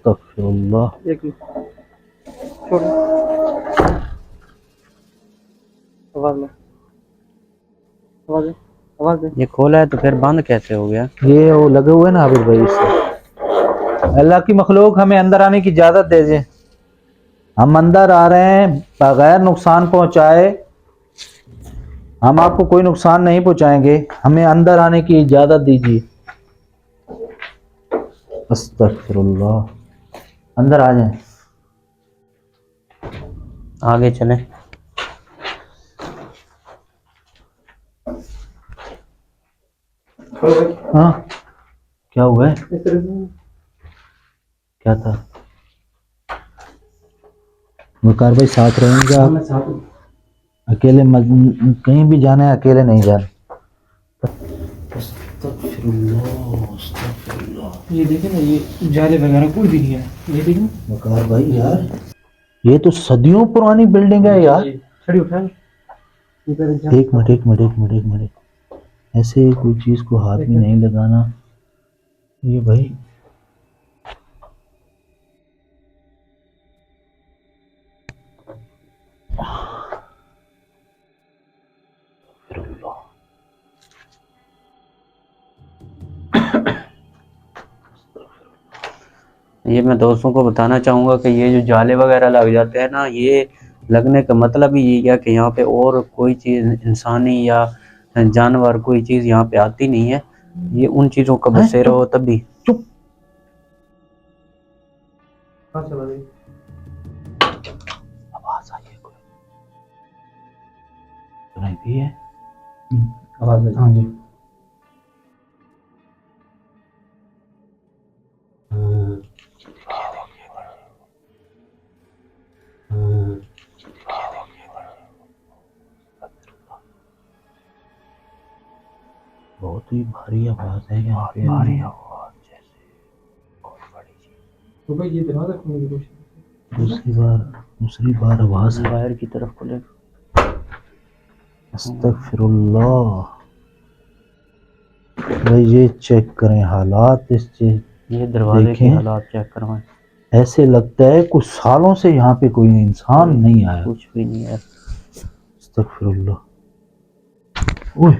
अस्तगफिरुल्लाह। एक छोड़ आवाज ले आवाज दे आवाज दे। ये खोला है तो फिर बंद कैसे हो गया? ये वो लगे हुए हैं ना आबिद भाई इससे। अल्लाह की मखलूक हमें अंदर आने की इजाजत दे दे। हम अंदर आ रहे हैं बगैर नुकसान पहुंचाए, हम आपको कोई नुकसान नहीं पहुंचाएंगे, हमें अंदर आने की इजाजत दीजिए। अस्तगफिरुल्लाह, अंदर आ जाएं। आगे चलें। हाँ क्या हुआ है? क्या था? वकार भाई साथ रहेंगे आप? अकेले कहीं भी जाना है अकेले नहीं जाना। ये देखे ना, ये जाले वगैरह कोई भी नहीं है। ये देखे वकार भाई यार ये तो सदियों पुरानी बिल्डिंग है यार। छड़ी उठा एक मिनट, ऐसे कोई चीज को हाथ में नहीं लगाना। ये भाई ये मैं दोस्तों को बताना चाहूँगा कि ये जो जाले वगैरह लग जाते हैं ना, ये लगने का मतलब ही ये है कि यहाँ पे और कोई चीज़ इंसानी या जानवर कोई चीज़ यहाँ पे आती नहीं है। ये उन चीज़ों का बसेरा हो तभी। चुप। आवाज आई है कोई? सुनाई दी है आवाज आई? हाँ जी। बहुत ही भारी आवाज है यहाँ पे। भारी आवाज जैसे बहुत बड़ी चीज। तो भाई ये दरवाजा खोलने की कोशिश। दूसरी बार आवाज है। बाहर की तरफ खुले। अस्तगफिरुल्लाह। भाई ये चेक करें हालात इस चीज। ये दरवाजे के हालात चेक करवाएं। ऐसे लगता है कुछ सालों से यहाँ पे कोई इंसान नहीं आया। कुछ भी नहीं है। अस्तगफिरुल्लाह। ओए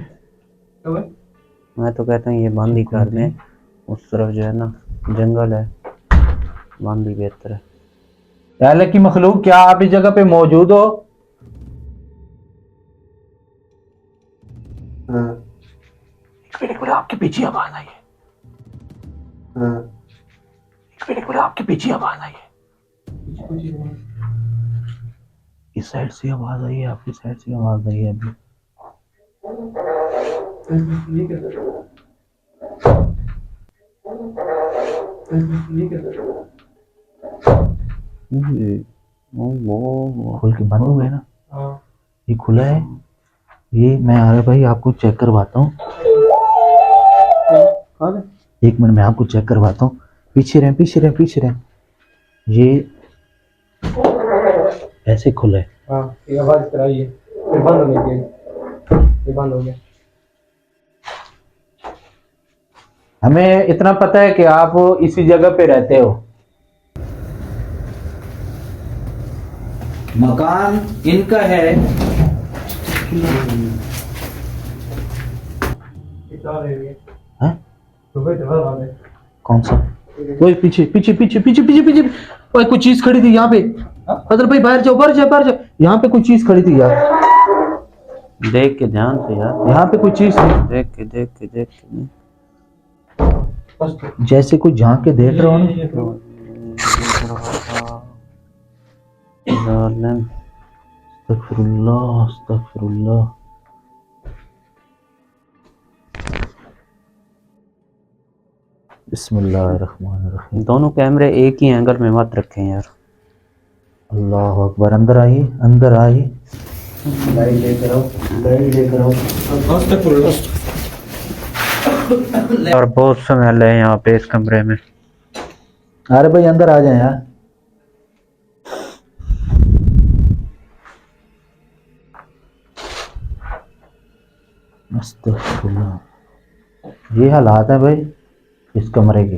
मैं तो कहता हूँ ये बंद ही कर दें। उस तरफ जो है ना जंगल है, बंद ही बेहतर है। अल्लाह की मखलूक क्या आप इस जगह पे मौजूद हो? आपके पीछे आवाज आई है। आपके पीछे आवाज आई है। इस साइड से आवाज आई है, आपकी साइड से आवाज आई है अभी। खोल के बंद हो गए ना? ये खुला है। ये मैं आ रहा भाई आपको चेक करवाता हूँ। एक मिनट मैं आपको चेक करवाता हूँ। पीछे रहें। ये ऐसे खुला है। हाँ ये आवाज इस तरह आई है। फिर बंद हो गया। ये बंद हो गया। हमें इतना पता है कि आप इसी जगह पे रहते हो। मकान इनका है। हैं? कौन सा? ओए पीछे ओए कोई चीज खड़ी थी यहाँ पे। अदर भाई बाहर जाओ। यहाँ पे कोई चीज खड़ी थी यार। देख के ध्यान से यार। यहाँ पे कोई चीज थी। देख के जैसे कोई झांक के देख रहा हो ना। अस्तगफिरुल्लाह। बिस्मिल्लाहिर्रहमानिर्रहीम। दोनों कैमरे एक ही एंगल में मत रखें यार। अल्लाह अकबर। अंदर आइए। लाइट लेकर आओ। और बहुत स्मेल है यहाँ पे इस कमरे में। अरे भाई अंदर आ जाए यार। अस्तगफिरुल्लाह। ये हालात है भाई इस कमरे के।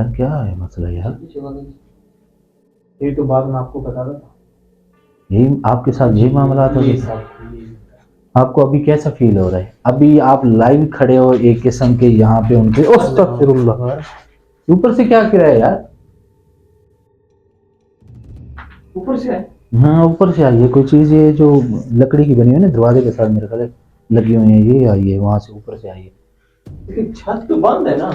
यार क्या है मसला यार, ये तो बाद में आपको बता रहा था। यही आपके साथ यही मामला हो गया? आपको अभी कैसा फील हो रहा है? अभी आप लाइव खड़े हो एक किस्म के यहाँ पे उनके, अस्तगफिरुल्लाह, ऊपर से क्या गिरा है यार? ऊपर से है? हाँ ऊपर से आई है कोई चीज, ये जो लकड़ी की बनी हुई है ना दरवाजे के साथ मेरे ख्याल है लगी हुई है, ये आई है वहां से ऊपर से आई है। लेकिन छत तो बंद है ना।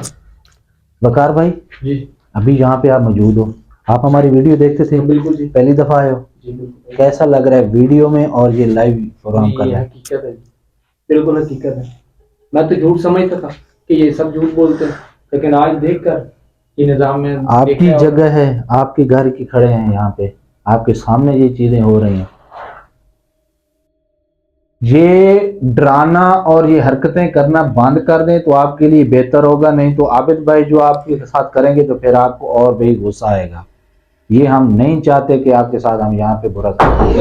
वकार भाई जी अभी यहाँ पे आप मौजूद हो, आप हमारी वीडियो देखते थे? बिल्कुल जी। पहली दफा आए हो? जी बिल्कुल। कैसा लग रहा है वीडियो में और ये लाइव प्रोग्राम कर ये रहे हैं? हकीकत है, बिल्कुल हकीकत है। मैं तो झूठ समझता था कि ये सब झूठ बोलते हैं, लेकिन आज देखकर ये निजाम में आपकी जगह है, आपके घर की खड़े हैं यहाँ पे, आपके सामने ये चीजें हो रही हैं। ये डराना और ये हरकतें करना बंद कर दें तो आपके लिए बेहतर होगा, नहीं तो आबिद भाई जो आपके साथ करेंगे तो फिर आपको और भी गुस्सा आएगा। ये हम नहीं चाहते कि आपके साथ हम यहाँ पे बुरा करें।